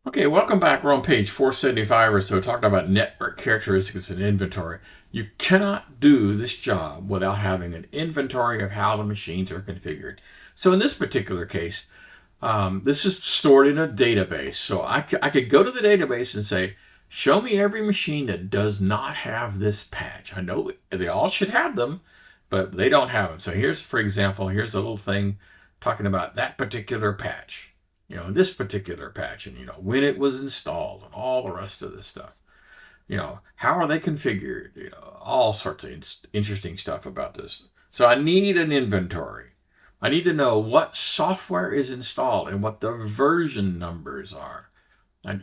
Okay, welcome back. We're on page 475 or so, talking about network characteristics and inventory. You cannot do this job without having an inventory of how the machines are configured. So in this particular case, this is stored in a database. So I could go to the database and say, show me every machine that does not have this patch. I know they all should have them, but they don't have them. So here's, for example, here's a little thing talking about that particular patch. This particular patch, and when it was installed and all the rest of this stuff. How are they configured? All sorts of interesting stuff about this. So I need an inventory. I need to know what software is installed and what the version numbers are. And,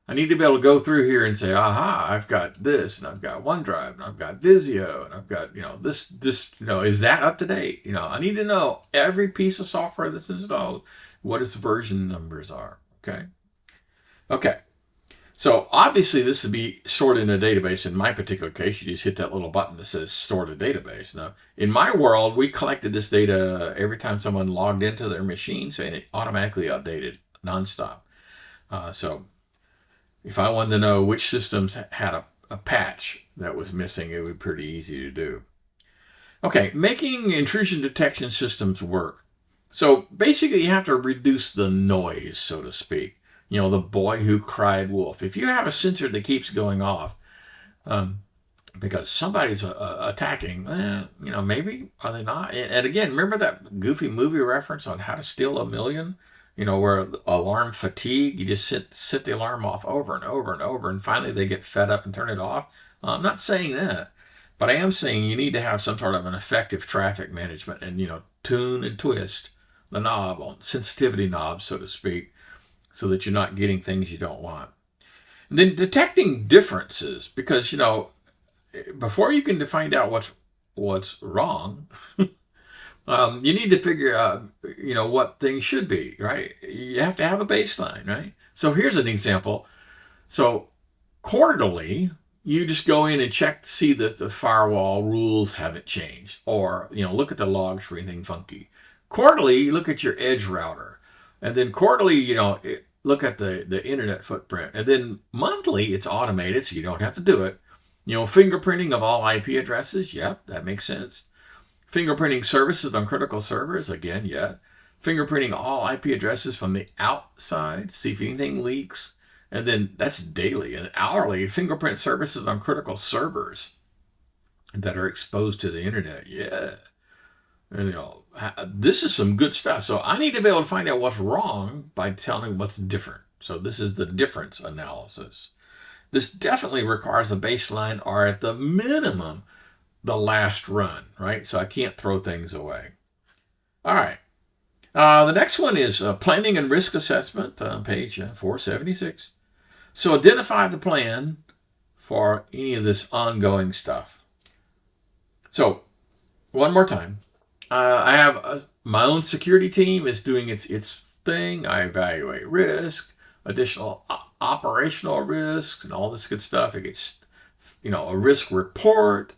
I need to be able to go through here and say, aha, I've got this, and I've got OneDrive, and I've got Visio, and I've got, this, is that up to date? I need to know every piece of software that's installed, what its version numbers are. Okay. So obviously this would be stored in a database. In my particular case, you just hit that little button that says store to database. Now, in my world, we collected this data every time someone logged into their machine, so it automatically updated nonstop. So if I wanted to know which systems had a patch that was missing, it would be pretty easy to do. Okay, making intrusion detection systems work. So basically, you have to reduce the noise, so to speak. The boy who cried wolf. If you have a sensor that keeps going off because somebody's attacking, maybe are they not? And again, remember that goofy movie reference on How to Steal a Million? Where alarm fatigue, you just set the alarm off over and over and over, and finally they get fed up and turn it off. I'm not saying that, but I am saying you need to have some sort of an effective traffic management and, tune and twist the knob, on sensitivity knob, so to speak, so that you're not getting things you don't want. And then detecting differences, because, before you can find out what's wrong, you need to figure out, what things should be, right? You have to have a baseline, right? So here's an example. So quarterly, you just go in and check to see that the firewall rules haven't changed, or, look at the logs for anything funky. Quarterly, you look at your edge router, and then quarterly, look at the internet footprint, and then monthly, it's automated, so you don't have to do it. Fingerprinting of all IP addresses, yep, that makes sense. Fingerprinting services on critical servers, again, yeah. Fingerprinting all IP addresses from the outside, see if anything leaks, and then that's daily. And hourly, fingerprint services on critical servers that are exposed to the internet, yeah. And, this is some good stuff. So I need to be able to find out what's wrong by telling what's different. So this is the difference analysis. This definitely requires a baseline, or at the minimum, the last run, right? So I can't throw things away. All right. The next one is planning and risk assessment on page 476. So identify the plan for any of this ongoing stuff. So one more time. I have my own security team is doing its thing. I evaluate risk, additional operational risks, and all this good stuff. It gets, a risk report,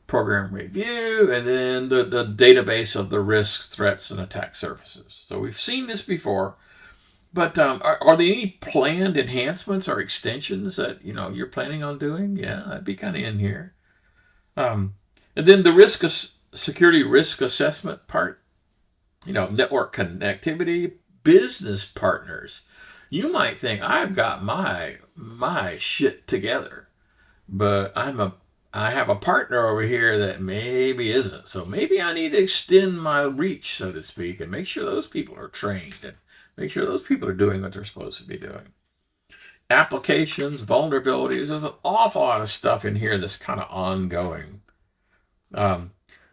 program review, and then the database of the risks, threats, and attack surfaces. So we've seen this before, but are there any planned enhancements or extensions that you're planning on doing? Yeah, that'd be kind of in here. And then the security risk assessment part, network connectivity, business partners. You might think I've got my shit together, but I have a partner over here that maybe isn't. So maybe I need to extend my reach, so to speak, and make sure those people are trained and make sure those people are doing what they're supposed to be doing. Applications, vulnerabilities, there's an awful lot of stuff in here that's kind of ongoing.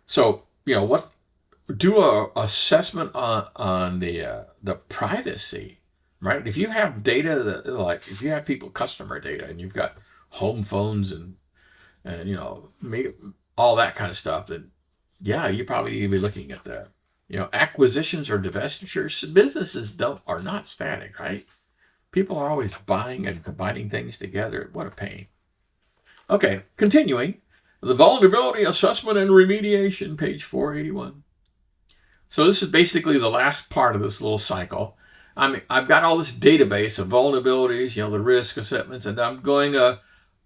So, do a assessment on the privacy, right? If you have data that, if you have customer data, and you've got home phones and all that kind of stuff, then yeah, you probably need to be looking at that. Acquisitions or divestitures, businesses are not static, right? People are always buying and combining things together. What a pain. Okay, continuing. The vulnerability assessment and remediation, page 481. So this is basically the last part of this little cycle. I've got all this database of vulnerabilities, the risk assessments, and I'm going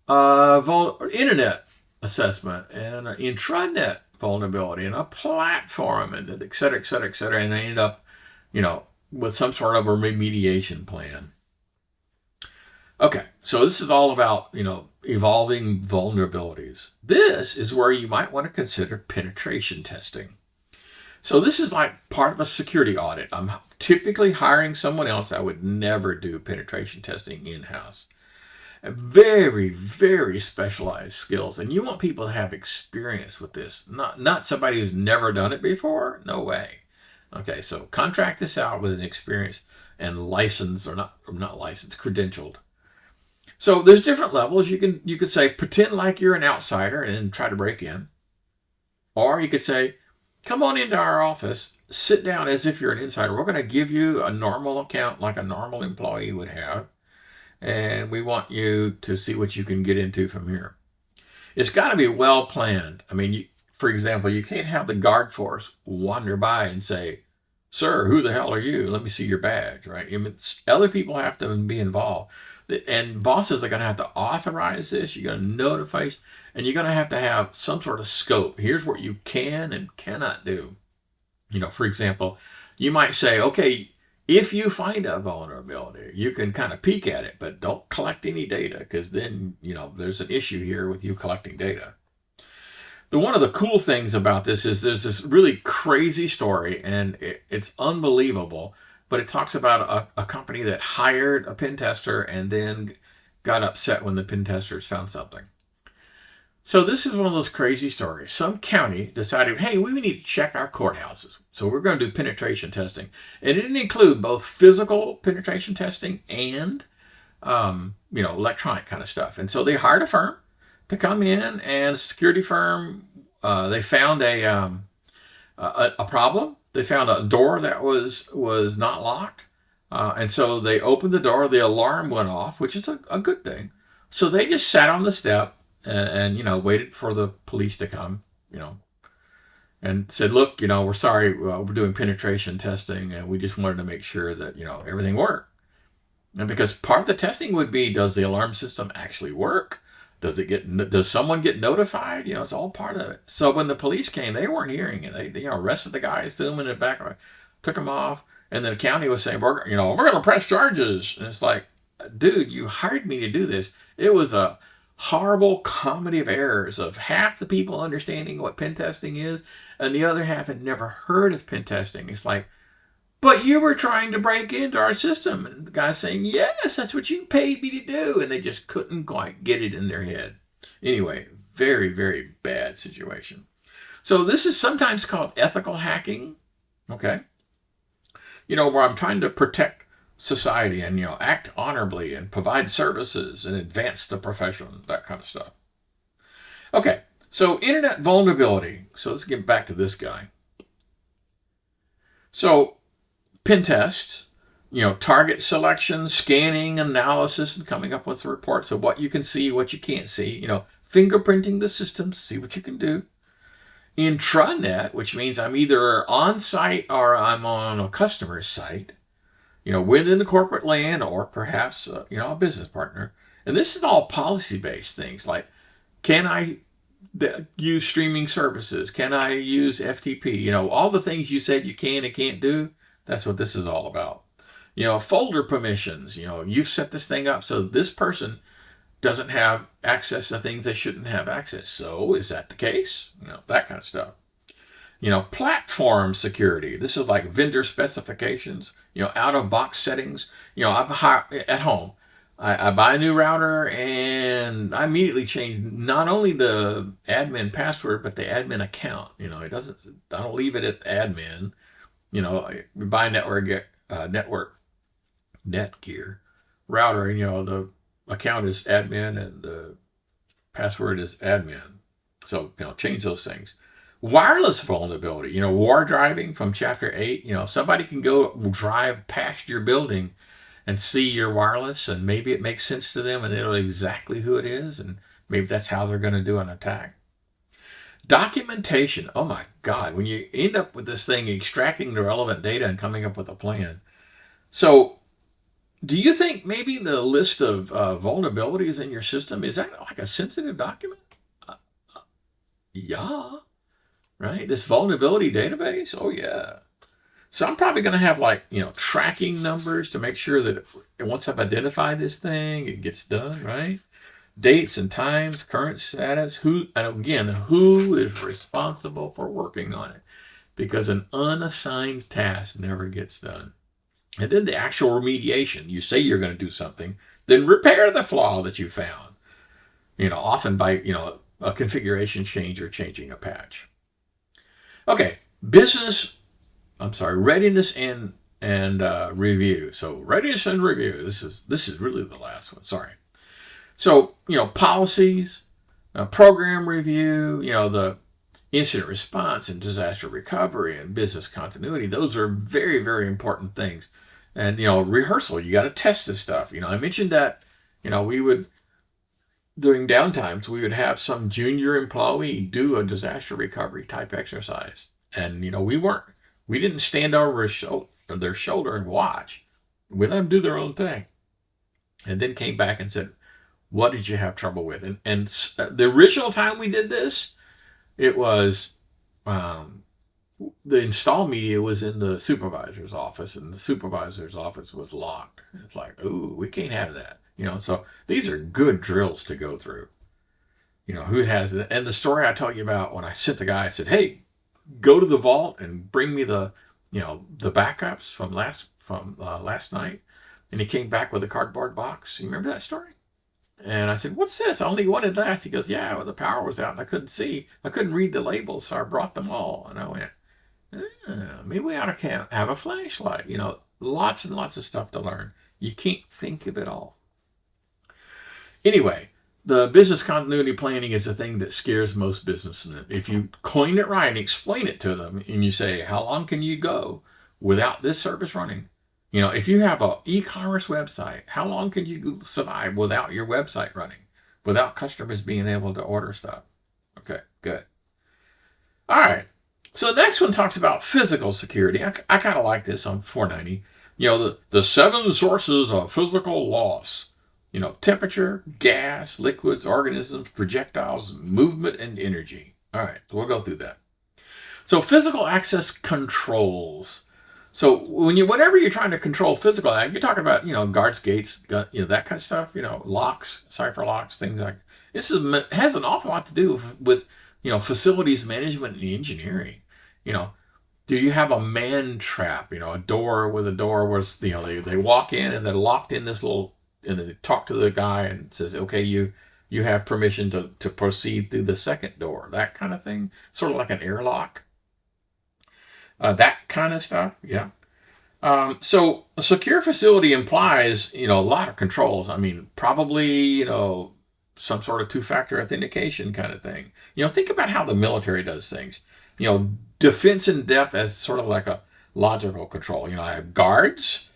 internet assessment and an intranet vulnerability and a platform and et cetera, et cetera, et cetera. And I end up, with some sort of a remediation plan. Okay, so this is all about, evolving vulnerabilities. This is where you might want to consider penetration testing. So this is like part of a security audit. I'm typically hiring someone else. I would never do penetration testing in-house. Very, very specialized skills. And you want people to have experience with this, not somebody who's never done it before. No way. Okay, so contract this out with an experienced and licensed, or not licensed, credentialed. So there's different levels. You could say, pretend like you're an outsider and try to break in. Or you could say, come on into our office, sit down as if you're an insider. We're going to give you a normal account like a normal employee would have. And we want you to see what you can get into from here. It's got to be well planned. I mean, for example, you can't have the guard force wander by and say, sir, who the hell are you? Let me see your badge, right? I mean, other people have to be involved. And bosses are going to have to authorize this. You're going to notify, and you're going to have some sort of scope. Here's what you can and cannot do. For example, you might say, okay, if you find a vulnerability, you can kind of peek at it, but don't collect any data, because then, there's an issue here with you collecting data. One of the cool things about this is there's this really crazy story, and it's unbelievable, but it talks about a company that hired a pen tester and then got upset when the pen testers found something. So this is one of those crazy stories. Some county decided, hey, we need to check our courthouses. So we're going to do penetration testing. And it didn't include both physical penetration testing and, electronic kind of stuff. And so they hired a firm to come in, and a security firm, they found a problem. They found a door that was not locked. And so they opened the door. The alarm went off, which is a good thing. So they just sat on the step and waited for the police to come, and said, look, we're sorry, we're doing penetration testing, and we just wanted to make sure that, everything worked. And because part of the testing would be, does the alarm system actually work? Does someone get notified? It's all part of it. So when the police came, they weren't hearing it. They arrested the guys, threw them in the back, took them off. And the county was saying, we're going to press charges. And it's like, dude, you hired me to do this. It was a horrible comedy of errors of half the people understanding what pen testing is, and the other half had never heard of pen testing. It's like, but you were trying to break into our system. And the guy's saying, yes, that's what you paid me to do. And they just couldn't quite get it in their head. Anyway, very, very bad situation. So this is sometimes called ethical hacking, okay? Where I'm trying to protect society and, act honorably and provide services and advance the profession, that kind of stuff. Okay, so internet vulnerability. So let's get back to this guy. So pen test, target selection, scanning, analysis, and coming up with reports of what you can see, what you can't see, fingerprinting the system, see what you can do. Intranet, which means I'm either on site or I'm on a customer's site, within the corporate land, or perhaps, a business partner. And this is all policy-based things, like, can I use streaming services? Can I use FTP? All the things you said you can and can't do, that's what this is all about. Folder permissions, you've set this thing up so this person doesn't have access to things they shouldn't have access. So is that the case? That kind of stuff. Platform security. This is like vendor specifications, out of box settings. At home, I buy a new router and I immediately change not only the admin password, but the admin account. I don't leave it at admin. We buy network Netgear router, and the account is admin and the password is admin. So change those things. Wireless vulnerability, war driving from Chapter 8. Somebody can go drive past your building and see your wireless, and maybe it makes sense to them and they know exactly who it is, and maybe that's how they're going to do an attack. Documentation. Oh my God, when you end up with this thing extracting the relevant data and coming up with a plan. So do you think maybe the list of vulnerabilities in your system, is that like a sensitive document? Uh, yeah, right? This vulnerability database? Oh, yeah. So I'm probably going to have like, tracking numbers to make sure that once I've identified this thing, it gets done, right? Dates and times, current status, and again, who is responsible for working on it? Because an unassigned task never gets done. And then the actual remediation. You say you're going to do something, then repair the flaw that you found. Often by, a configuration change or changing a patch. Okay, readiness and review. So readiness and review. This is really the last one. Sorry. So policies, program review. The incident response and disaster recovery and business continuity. Those are very, very important things. And rehearsal. You got to test this stuff. I mentioned that. We would, during downtimes, we would have some junior employee do a disaster recovery type exercise, and we didn't stand over their shoulder and watch. We let them do their own thing, and then came back and said, "What did you have trouble with?" And the original time we did this, it was the install media was in the supervisor's office, and the supervisor's office was locked. It's like, ooh, we can't have that. So these are good drills to go through. Who has it? And the story I told you about when I sent the guy, I said, hey, go to the vault and bring me the backups from last night. And he came back with a cardboard box. You remember that story? And I said, what's this? I only wanted that. He goes, yeah, well, the power was out and I couldn't read the labels, so I brought them all. And I went, maybe we ought to have a flashlight. Lots and lots of stuff to learn. You can't think of it all. Anyway, the business continuity planning is the thing that scares most businessmen. If you coin it right and explain it to them, and you say, how long can you go without this service running? If you have an e-commerce website, how long can you survive without your website running, without customers being able to order stuff? Okay, good. All right. So the next one talks about physical security. I kind of like this on 490. The 7 sources of physical loss. Temperature, gas, liquids, organisms, projectiles, movement, and energy. All right, so we'll go through that. So physical access controls. So whenever you're trying to control physical, you're talking about, guards, gates, that kind of stuff, locks, cipher locks, things like this. Has an awful lot to do with, facilities management and engineering. Do you have a man trap, a door where they walk in and they're locked in this little, and then they talk to the guy and says, okay, you have permission to proceed through the second door, that kind of thing, sort of like an airlock. That kind of stuff, yeah. So a secure facility implies, a lot of controls. I mean, probably, some sort of 2-factor authentication kind of thing. Think about how the military does things. Defense in depth as sort of like a logical control. I have guards,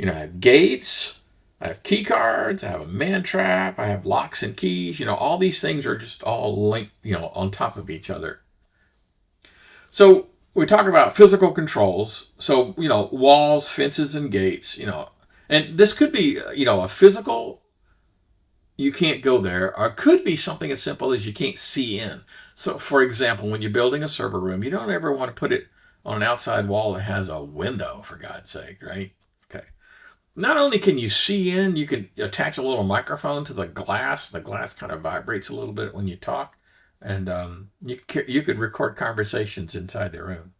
I have gates, I have key cards, I have a man trap, I have locks and keys. All these things are just all linked, on top of each other. So we talk about physical controls. So, walls, fences, and gates, and this could be, a physical, you can't go there, or it could be something as simple as you can't see in. So, for example, when you're building a server room, you don't ever want to put it on an outside wall that has a window, for God's sake, right? Okay. Not only can you see in, you can attach a little microphone to the glass. The glass kind of vibrates a little bit when you talk, and you could record conversations inside the room.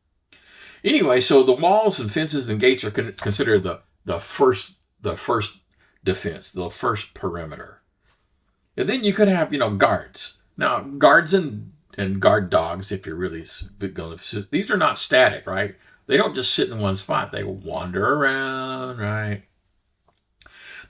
Anyway, so the walls and fences and gates are considered the first defense, the first perimeter. And then you could have, guards. Now, guards and guard dogs, if you're really going to, these are not static, right? They don't just sit in one spot. They wander around, right?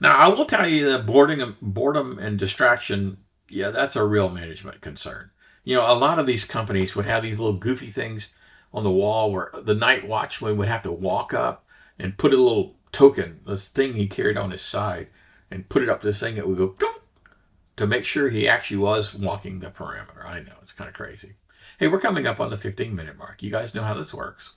Now, I will tell you that boredom and distraction, yeah, that's a real management concern. A lot of these companies would have these little goofy things on the wall where the night watchman would have to walk up and put a little token, this thing he carried on his side, and put it up this thing that would go to make sure he actually was walking the perimeter. I know, it's kind of crazy. Hey, we're coming up on the 15-minute mark. You guys know how this works.